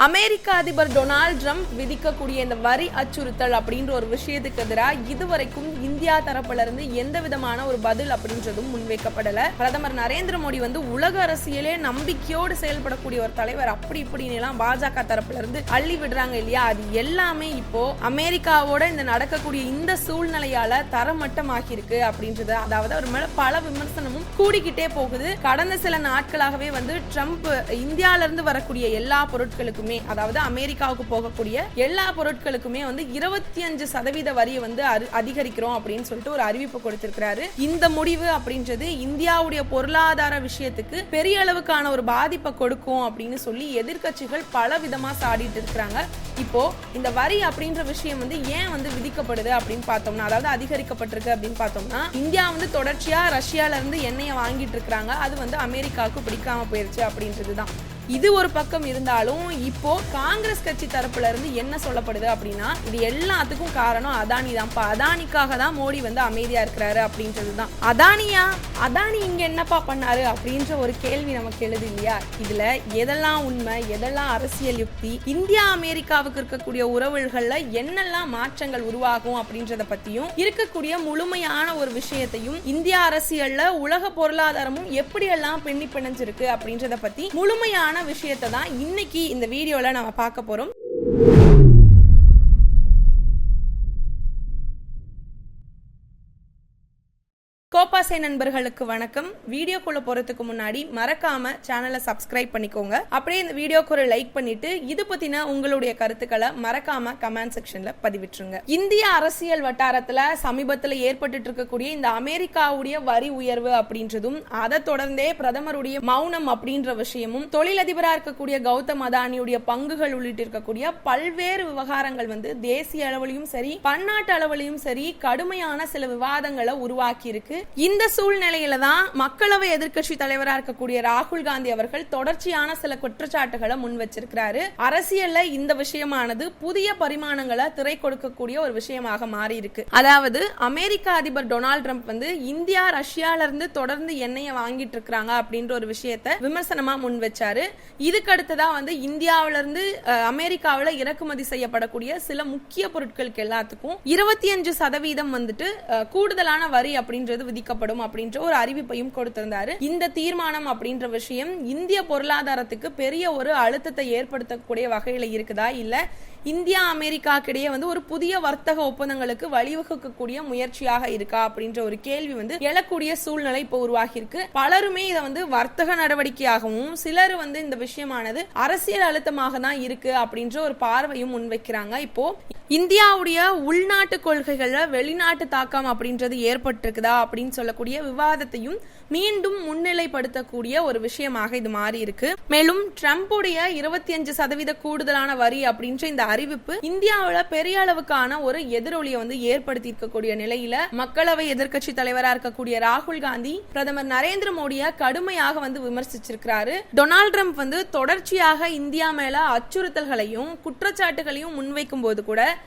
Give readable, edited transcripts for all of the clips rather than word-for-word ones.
அமெரிக்க அதிபர் Donald Trump விதிக்கக்கூடிய இந்த வரி அச்சுறுத்தல் அப்படின்ற ஒரு விஷயத்துக்கு எதிராக இதுவரைக்கும் இந்தியா தரப்புல இருந்து எந்த விதமான ஒரு பதில் அப்படின்றதும் முன்வைக்கப்படல. பிரதமர் நரேந்திர மோடி உலக அரசியலே நம்பிக்கையோடு செயல்படக்கூடிய ஒரு தலைவர், அப்படி இப்படின்னு எல்லாம் பாஜக தரப்புல இருந்து அள்ளி விடுறாங்க இல்லையா. அது எல்லாமே இப்போ அமெரிக்காவோட இந்த நடக்கக்கூடிய இந்த சூழ்நிலையால தரமட்டமாகி இருக்கு அப்படின்றது. அதாவது அவர் மேல பல விமர்சனமும் கூடிக்கிட்டே போகுது. கடந்த சில நாட்களாகவே ட்ரம்ப் இந்தியால இருந்து வரக்கூடிய எல்லா பொருட்களுக்குமே, அதாவது அமெரிக்காவுக்கு போகக்கூடிய எல்லா பொருட்களுக்குமே 25% வரியை அதிகரிக்கிறோம் அப்படின்னு சொல்லிட்டு ஒரு அறிவிப்பு கொடுத்திருக்கிறாரு. இந்த முடிவு அப்படின்றது இந்தியாவுடைய பொருளாதார விஷயத்துக்கு பெரிய அளவுக்கான ஒரு பாதிப்பை கொடுக்கும் அப்படின்னு சொல்லி எதிர்க்கட்சிகள் பல விதமா சாடிட்டு இருக்கிறாங்க. இப்போ இந்த வரி அப்படின்ற விஷயம் ஏன் விதிக்கப்படுது அப்படின்னு பார்த்தோம்னா, அதாவது அதிகரிக்கப்பட்டிருக்கு அப்படின்னு பார்த்தோம்னா, இந்தியா தொடர்ச்சியா ரஷ்யால இருந்து எண்ணெயை வாங்கிட்டு இருக்காங்க. அது அமெரிக்காவுக்கு பிடிக்காம போயிருச்சு அப்படின்றதுதான். இது ஒரு பக்கம் இருந்தாலும் இப்போ காங்கிரஸ் கட்சி தரப்புல இருந்து என்ன சொல்லப்படுது அப்படின்னா, இது எல்லாத்துக்கும் காரணம் அதானி தான்ப்பா, அதானிக்காக தான் மோடி அமைதியா இருக்கிறாரு அப்படின்றதுதான். அதானி இங்க என்னப்பா பண்ணாரு அப்படின்ற ஒரு கேள்வி நமக்கு எழுது இல்லையா. இதுல எதெல்லாம் உண்மை, எதெல்லாம் அரசியல் யுக்தி, இந்தியா அமெரிக்காவுக்கு இருக்கக்கூடிய உறவுகள்ல என்னெல்லாம் மாற்றங்கள் உருவாகும் அப்படின்றத பத்தியும், இருக்கக்கூடிய முழுமையான ஒரு விஷயத்தையும், இந்தியா அரசியல்ல உலக பொருளாதாரமும் எப்படியெல்லாம் பின்னி பிணைஞ்சிருக்கு அப்படின்றத பத்தி முழுமையான விஷயத்தை தான் இன்னைக்கு இந்த வீடியோல நாம பார்க்க போறோம். கோபாசை நண்பர்களுக்கு வணக்கம். வீடியோக்குள்ள போறதுக்கு முன்னாடி மறக்காம சேனலை சப்ஸ்கிரைப் பண்ணிக்கோங்க. அப்படியே இந்த வீடியோக்கு ஒரு லைக் பண்ணிட்டு இது பத்தின உங்களுடைய கருத்துக்களை மறக்காம கமெண்ட் செக்ஷன்ல பதிவிட்டுருங்க. இந்திய அரசியல் வட்டாரத்துல சமீபத்துல ஏற்பட்டு இருக்கக்கூடிய இந்த அமெரிக்காவுடைய வரி உயர்வு அப்படின்றதும், அதை தொடர்ந்தே பிரதமருடைய மௌனம் அப்படின்ற விஷயமும், தொழிலதிபரா இருக்கக்கூடிய கௌதம் அதானியுடைய பங்குகள் உள்ளிட்டு இருக்கக்கூடிய பல்வேறு விவகாரங்கள் தேசிய அளவிலும் சரி பன்னாட்டு அளவிலும் சரி கடுமையான சில விவாதங்களை உருவாக்கி இருக்கு. இந்த சூழ்நிலையில தான் மக்களவை எதிர்க்கட்சி தலைவராக இருக்கக்கூடிய ராகுல் காந்தி அவர்கள் தொடர்ச்சியான சில குற்றச்சாட்டுகளை முன் வச்சிருக்கிறாரு. அரசியல்ல இந்த விஷயமானது புதிய பரிமாணங்களை திரை கொடுக்கக்கூடிய ஒரு விஷயமாக மாறி இருக்கு. அதாவது அமெரிக்க அதிபர் டொனால்ட் ட்ரம்ப் இந்தியா ரஷ்யால இருந்து தொடர்ந்து எண்ணெயை வாங்கிட்டு இருக்காங்க அப்படின்ற ஒரு விஷயத்தை விமர்சனமா முன் வச்சாரு. இதுக்கு அடுத்ததான் இந்தியாவில இருந்து அமெரிக்காவில இறக்குமதி செய்யப்படக்கூடிய சில முக்கிய பொருட்களுக்கு எல்லாத்துக்கும் 25% கூடுதலான வரி அப்படின்றது விதிக்கப்படும் அப்படின்ற ஒரு அறிவிப்பையும் கொடுத்திருந்தாரு. இந்த தீர்மானம் அப்படின்ற விஷயம் இந்திய பொருளாதாரத்துக்கு பெரிய ஒரு அழுத்தத்தை ஏற்படுத்தக்கூடிய வகையில இருக்குதா, இல்ல இந்தியா அமெரிக்கா கிடையே ஒரு புதிய வர்த்தக ஒப்பந்தங்களுக்கு வழிவகுக்கக்கூடிய முயற்சியாக இருக்கா அப்படின்ற ஒரு கேள்வி எழக்கூடிய சூழ்நிலை இப்போ உருவாகி இருக்கு. பலருமே இதை வர்த்தக நடவடிக்கையாகவும், சிலர் இந்த விஷயமானது அரசியல் அழுத்தமாக தான் இருக்கு அப்படின்ற ஒரு பார்வையும் முன்வைக்கிறாங்க. இப்போ இந்தியாவுடைய உள்நாட்டு கொள்கைகள்ல வெளிநாட்டு தாக்கம் அப்படின்றது ஏற்பட்டிருக்குதா அப்படின்னு சொல்லக்கூடிய விவாதத்தையும் மீண்டும் முன்னிலைப்படுத்தக்கூடிய ஒரு விஷயமாக இது மாறி இருக்கு. மேலும் ட்ரம்புடைய 25% கூடுதலான வரி அப்படின்ற இந்த அறிவிப்பு இந்தியாவில பெரிய அளவுக்கான ஒரு எதிரொலியை ஏற்படுத்தி இருக்கக்கூடிய நிலையில மக்களவை எதிர்க்கட்சி தலைவராக இருக்கக்கூடிய ராகுல் காந்தி பிரதமர் நரேந்திர மோடியை கடுமையாக விமர்சிச்சிருக்கிறாரு. டொனால்ட் ட்ரம்ப் தொடர்ச்சியாக இந்தியா மேல அச்சுறுத்தல்களையும் குற்றச்சாட்டுகளையும் முன்வைக்கும் போது கூட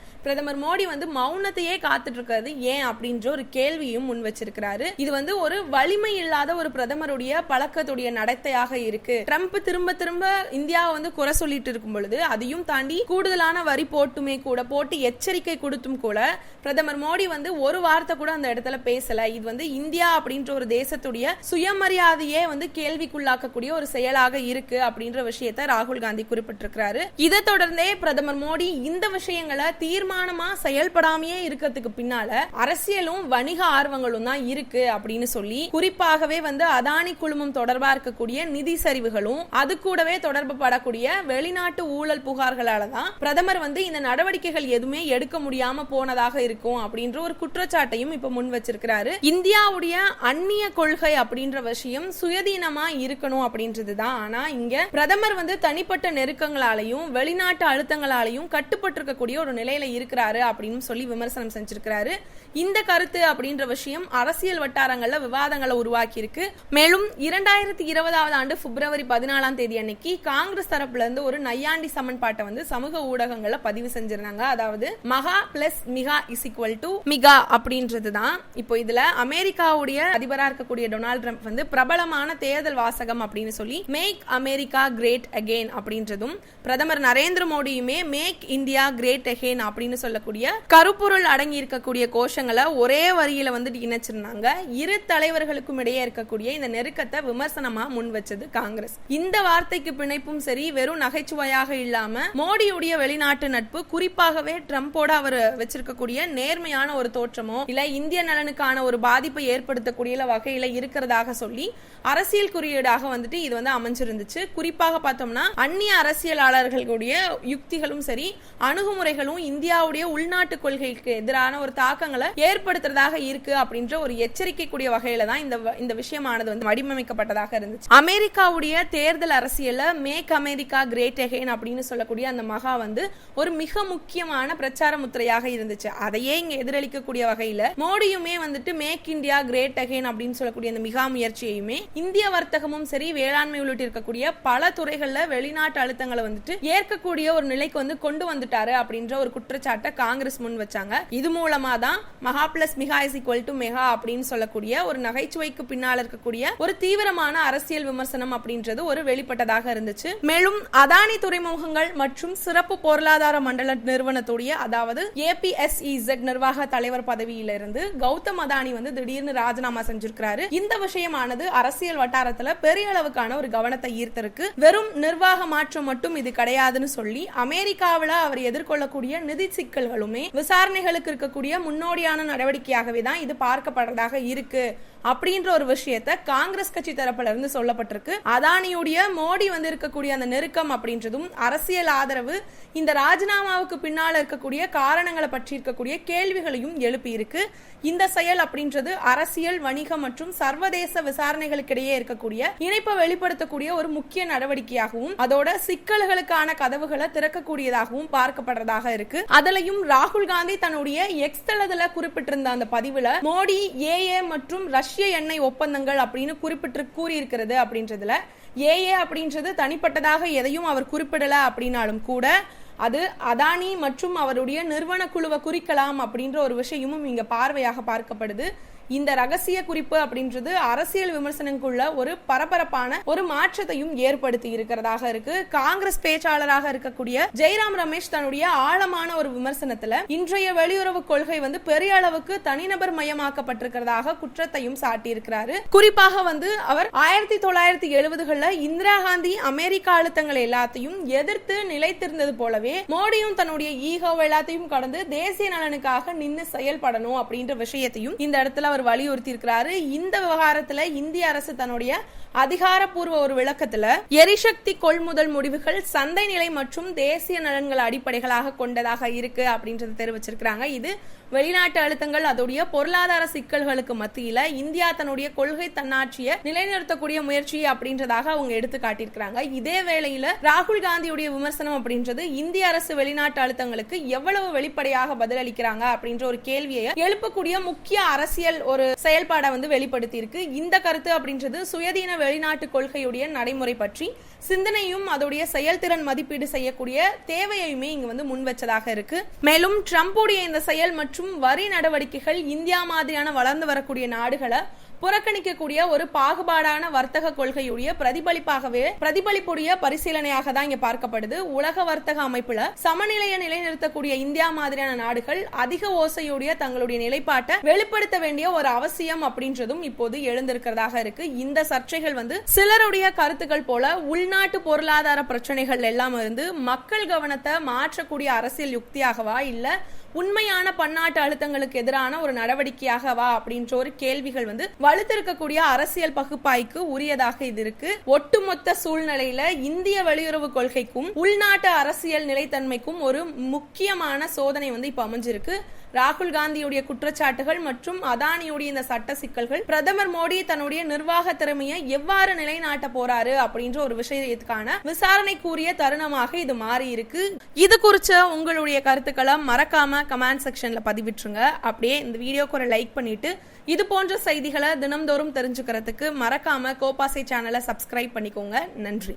பிரதமர் மோடி மௌனத்தையே காத்துட்டு இருக்கிறது ஏன் அப்படின்ற ஒரு கேள்வியும் முன் வச்சிருக்கிறாரு. இது ஒரு வலிமை இல்லாத ஒரு பிரதமருடைய பழக்கத்துடைய நடத்தையாக இருக்கு. ட்ரம்ப் திரும்ப திரும்ப இந்தியாவை குறை சொல்லிட்டு இருக்கும் பொழுது அதையும் தாண்டி கூடுதலான வரி போட்டு எச்சரிக்கை கொடுத்தும் கூட பிரதமர் மோடி ஒரு வார்த்தை கூட அந்த இடத்துல பேசல. இது இந்தியா அப்படின்ற ஒரு தேசத்துடைய சுயமரியாதையே கேள்விக்குள்ளாக்கக்கூடிய ஒரு செயலாக இருக்கு அப்படின்ற விஷயத்தை ராகுல் காந்தி குறிப்பிட்டிருக்கிறாரு. இதை தொடர்ந்தே பிரதமர் மோடி இந்த விஷயங்களை தீர்மானமா செயல்படாமையே இருக்கிறதுக்கு பின்னால அரசியலும் வணிக ஆர்வங்களும் தான் இருக்கு அப்படின்னு சொல்லி, குறிப்பாகவே அதானி குழுமம் தொடர்பா இருக்கக்கூடிய நிதி சரிவுகளும் அது கூடவே தொடர்பு படக்கூடிய வெளிநாட்டு ஊழல் புகார்களால தான் பிரதமர் இந்த நடவடிக்கைகள் எதுவுமே எடுக்க முடியாம போனதாக இருக்கும் அப்படின்ற ஒரு குற்றச்சாட்டையும் இப்ப முன் வச்சிருக்கிறாரு. இந்தியாவுடைய அந்நிய கொள்கை அப்படின்ற விஷயம் சுயதீனமா இருக்கணும் அப்படின்றதுதான். ஆனா இங்க பிரதமர் தனிப்பட்ட நெருக்கங்களாலையும் வெளிநாட்டு அழுத்தங்களாலையும் கட்டுப்பட்டு இருக்கக்கூடிய ஒரு நிலையில இருக்கிறாரு அப்படின்னு சொல்லி விமர்சனம் செஞ்சிருக்கிறாரு. இந்த கருத்து அப்படின்ற விஷயம் அரசியல் வட்டாரங்கள்ல விவாதங்களை உருவாக்கி இருக்கு. மேலும் 2020 ஆண்டு பிப்ரவரி 14 அன்னைக்கு காங்கிரஸ் தரப்புல இருந்து ஒரு நையாண்டி சமன்பாட்டை வந்து சமூக ஊடகங்கள்ல பதிவு செஞ்சிருந்தாங்க. அதாவது மகா பிளஸ் மிகா இஸ் ஈக்குவல் டு மிகா அப்படின்றதுதான். இப்போ இதுல அமெரிக்காவுடைய அதிபரா இருக்கக்கூடிய டொனால்ட் ட்ரம்ப் வந்து பிரபலமான தேர்தல் வாசகம் அப்படின்னு சொல்லி மேக் அமெரிக்கா கிரேட் அகெயின் அப்படின்றதும், பிரதமர் நரேந்திர மோடியுமே மேக் இந்தியா கிரேட் அகெயின் அப்படின்னு சொல்லக்கூடிய கருப்பொருள் அடங்கி இருக்கக்கூடிய கோஷங்களை ஒரே வரியில வந்து இணைச்சிருந்தாங்க. இரு தலைவர்களுக்கும் இடையே இருக்கக்கூடிய இந்த நெருக்கத்தை விமர்சனமா முன் வச்சது காங்கிரஸ். இந்த வார்த்தைக்கு பிணைப்பும் சரி, வெறும் நகைச்சுவையாக இல்லாம மோடியுடைய வெளிநாட்டு நட்பு, குறிப்பாகவே ட்ரம்போட அவர் வச்சிருக்கக்கூடிய நேர்மையான ஒரு தோற்றமோ இல்ல இந்திய நலனுக்கான ஒரு பாதிப்பை ஏற்படுத்தக்கூடிய வகையில இருக்கிறதாக சொல்லி அரசியல் குறியீடாக வந்துட்டு இது வந்து அமைஞ்சிருந்துச்சு. குறிப்பாக பார்த்தோம்னா அந்நிய அரசியலாளர்களுடைய யுக்திகளும் சரி, அணுகுமுறைகளும் இந்தியாவுடைய உள்நாட்டு கொள்கைக்கு எதிரான ஒரு தாக்கங்களை ஏற்படுத்துறதாக இருக்கு அப்படின்ற ஒரு எச்சரிக்கை கூடிய வகையில தான் இந்த விஷயமானது வந்து வடிவமைக்கப்பட்டதாக இருந்துச்சு. அமெரிக்காவுடைய தேர்தல் அரசியல்ல மேக் அமெரிக்கா கிரேட் அகெயின் அப்படின்னு சொல்லக்கூடிய அந்த மகா வந்து ஒரு மிக முக்கியமான பிரச்சார முத்திரையாக இருந்துச்சு. அதையே இங்க எதிரொலிக்கக்கூடிய வகையில மோடியுமே வந்துட்டு மேக் இந்தியா கிரேட் அகெயின் அப்படின்னு சொல்லக்கூடிய அந்த மிகா முயற்சியுமே இந்திய வர்த்தகமும் சரி, வேளாண்மை உள்ளிட்டு இருக்கக்கூடிய பல துறைகள்ல வெளிநாட்டு அழுத்தங்களை வந்துட்டு ஏற்கக்கூடிய ஒரு நிலைக்கு வந்து கொண்டு வந்துட்டாரு அப்படின்ற ஒரு குற்றச்சாட்டை காங்கிரஸ் முன் வச்சாங்க. இது மூலமா தான் மகா பிளஸ் மிகா இஸ் ஈக்குவல் டு மெகா அப்படின்னு சொல்லக்கூடிய ஒரு நகைச்சுவைக்கு பின்னால் இருக்கக்கூடிய ஒரு தீவிரமான அரசியல் விமர்சனம் அப்படின்றது ஒரு வெளிப்பட்டதாக இருந்துச்சு. மேலும் அதானி துறைமுகங்கள் மற்றும் சிறப்பு பொருளாதார மண்டல நிறுவனத்துடைய, அதாவது APSEZ நிர்வாக தலைவர் பதவியிலிருந்து கௌதம் அதானி வந்து திடீர்னு ராஜினாமா செஞ்சிருக்காரு. இந்த விஷயமானது அரசியல் வட்டாரத்துல பெரிய அளவுக்கான ஒரு கவனத்தை ஈர்த்திருக்கு. வெறும் நிர்வாக மாற்றம் மட்டும் இது கிடையாதுன்னு சொல்லி அமெரிக்காவில் அவர் எதிர்கொள்ளக்கூடிய நிதி சிக்கல்களுமே விசாரணைகளுக்கு இருக்கக்கூடிய முன்னோடியான நடவடிக்கையாகவே தான் இது பார்க்கப்படுறதாக இருக்கு அப்படின்ற ஒரு விஷயத்தை காங்கிரஸ் கட்சி தரப்புல இருந்து சொல்லப்பட்டிருக்கு. அதானியுடைய மோடி வந்து இருக்கக்கூடிய அந்த நெருக்கம் அப்படின்றதும் அரசியல் ஆதரவு இந்த ராஜினாமாவுக்கு பின்னால் இருக்கக்கூடிய காரணங்களை பற்றி இருக்கக்கூடிய கேள்விகளையும் எழுப்பி இருக்கு. இந்த செயல் அப்படின்றது அரசியல், வணிக மற்றும் சர்வதேச விசாரணைகளுக்கு இடையே இருக்கக்கூடிய இணைப்பை வெளிப்படுத்தக்கூடிய ஒரு முக்கிய நடவடிக்கையாகவும் அதோட சிக்கல்களுக்கான கதவுகளை திறக்கக்கூடியதாகவும் பார்க்கப்படுறதாக இருக்கு. அதிலையும் ராகுல் காந்தி தன்னுடைய எக்ஸ் தளத்துல குறிப்பிட்டிருந்த அந்த பதிவுல மோடி AA மற்றும் ரஷ்ய எண்ணெய் ஒப்பந்தங்கள் அப்படின்னு குறிப்பிட்டு கூறியிருக்கிறது அப்படின்றதுல AA அப்படின்றது தனிப்பட்டதாக எதையும் அவர் குறிப்பிடல அப்படின்னாலும் கூட அது அதானி மற்றும் அவருடைய நிறுவன குழுவை குறிக்கலாம் அப்படின்ற ஒரு விஷயமும் இங்க பார்வையாக பார்க்கப்படுது. இந்த ரகசிய குறிப்பு அப்படின்றது அரசியல் விமர்சனங்களுக்குள்ள ஒரு பரபரப்பான ஒரு மாற்றத்தையும் ஏற்படுத்தி இருக்கிறதாக இருக்கு. காங்கிரஸ் பேச்சாளராக இருக்கக்கூடிய ஜெய்ராம் ரமேஷ் தன்னுடைய ஆழமான ஒரு விமர்சனத்துல இன்றைய வெளியுறவு கொள்கை வந்து பெரிய அளவுக்கு தனிநபர் மயமாக்கப்பட்டிருக்கிறதாக குற்றத்தையும் சாட்டியிருக்கிறாரு. குறிப்பாக வந்து அவர் 1970களில் இந்திரா காந்தி அமெரிக்க அழுத்தங்கள் எல்லாத்தையும் எதிர்த்து நிலைத்திருந்தது போலவே மோடியும் தன்னுடைய ஈகோ எல்லாத்தையும் கடந்து தேசிய நலனுக்காக நின்று செயல்படணும் அப்படின்ற விஷயத்தையும் இந்த இடத்துல அவர் வலியுறுத்தி இருக்கிறாரு. இந்த விவகாரத்துல இந்திய அரசு தன்னுடைய அதிகாரப்பூர்வ ஒரு விளக்கத்துல எரிசக்தி கொள்முதல் முடிவுகள் சந்தை நிலை மற்றும் தேசிய நலன்கள் அடிப்படைகளாக கொண்டதாக இருக்கு அப்படின்றது தெரிவிச்சிருக்காங்க. இது வெளிநாட்டு அழுத்தங்கள் அதோடைய பொருளாதார சிக்கல்களுக்கு மத்தியில இந்தியா தன்னுடைய கொள்கை தன்னாட்சியை நிலைநிறுத்தக்கூடிய முயற்சி அப்படின்றதாக அவங்க எடுத்து காட்டியிருக்கிறாங்க. இதே வேளையில ராகுல் காந்தியுடைய விமர்சனம் அப்படின்றது இந்திய அரசு வெளிநாட்டு அழுத்தங்களுக்கு எவ்வளவு வெளிப்படையாக பதிலளிக்கிறாங்க அப்படின்ற ஒரு கேள்வியை எழுப்பக்கூடிய முக்கிய அரசியல் ஒரு செயல்பாடை வந்து வெளிப்படுத்தி இருக்கு. இந்த கருத்து அப்படின்றது சுயதீன வெளிநாட்டு கொள்கையுடைய நடைமுறை பற்றி சிந்தனையும் அதோடைய செயல்திறன் மதிப்பீடு செய்யக்கூடிய தேவையுமே இங்க வந்து முன் வச்சதாக இருக்கு. மேலும் ட்ரம்புடைய இந்த செயல் மற்றும் வரி நடவடிக்கைகள் இந்தியா மாதிரியான வளர்ந்து வரக்கூடிய நாடுகளை புறக்கணிக்கக்கூடிய ஒரு பாகுபாடான வர்த்தக கொள்கையுடைய பிரதிபலிப்புடைய பரிசீலனையாக தான் இங்க பார்க்கப்படுது. உலக வர்த்தக அமைப்புல சமநிலையை நிலைநிறுத்தக்கூடிய இந்தியா மாதிரியான நாடுகள் அதிக ஓசையுடைய தங்களுடைய நிலைப்பாட்டை வெளிப்படுத்த வேண்டிய ஒரு அவசியம் அப்படின்றதும் இப்போது எழுந்திருக்கிறதாக இருக்கு. இந்த சர்ச்சைகள் வந்து சிலருடைய கருத்துக்கள் போல உள்நாட்டு பொருளாதார பிரச்சனைகள் எல்லாம் இருந்து மக்கள் கவனத்தை மாற்றக்கூடிய அரசியல் யுக்தியாகவா இல்ல உண்மையான பன்னாட்டு அழுத்தங்களுக்கு எதிரான ஒரு நடவடிக்கையாகவா அப்படின்ற ஒரு கேள்விகள் வந்து வலுத்திருக்கக்கூடிய அரசியல் பகுப்பாய்க்கு உரியதாக இது இருக்கு. ஒட்டுமொத்த சூழ்நிலையில இந்திய வெளியுறவு கொள்கைக்கும் உள்நாட்டு அரசியல் நிலைத்தன்மைக்கும் ஒரு முக்கியமான சோதனை வந்து இப்ப அமைஞ்சிருக்கு. ராகுல் காந்தியுடைய குற்றச்சாட்டுகள் மற்றும் அதானியுடைய இந்த சட்ட சிக்கல்கள் பிரதமர் மோடி தன்னுடைய நிர்வாக திறமையை எவ்வாறு நிலைநாட்ட போறாரு அப்படின்ற ஒரு விஷயத்துக்கான விசாரணைக்குரிய தருணமாக இது மாறி இருக்கு. இது குறிச்ச உங்களுடைய கருத்துக்களை மறக்காம கமெண்ட் செக்ஷன்ல பதிவிட்டுருங்க. அப்படியே இந்த வீடியோக்கு ஒரு லைக் பண்ணிட்டு இது போன்ற செய்திகளை தினம்தோறும் தெரிஞ்சுக்கிறதுக்கு மறக்காம கோபாசை சேனலை சப்ஸ்கிரைப் பண்ணிக்கோங்க. நன்றி.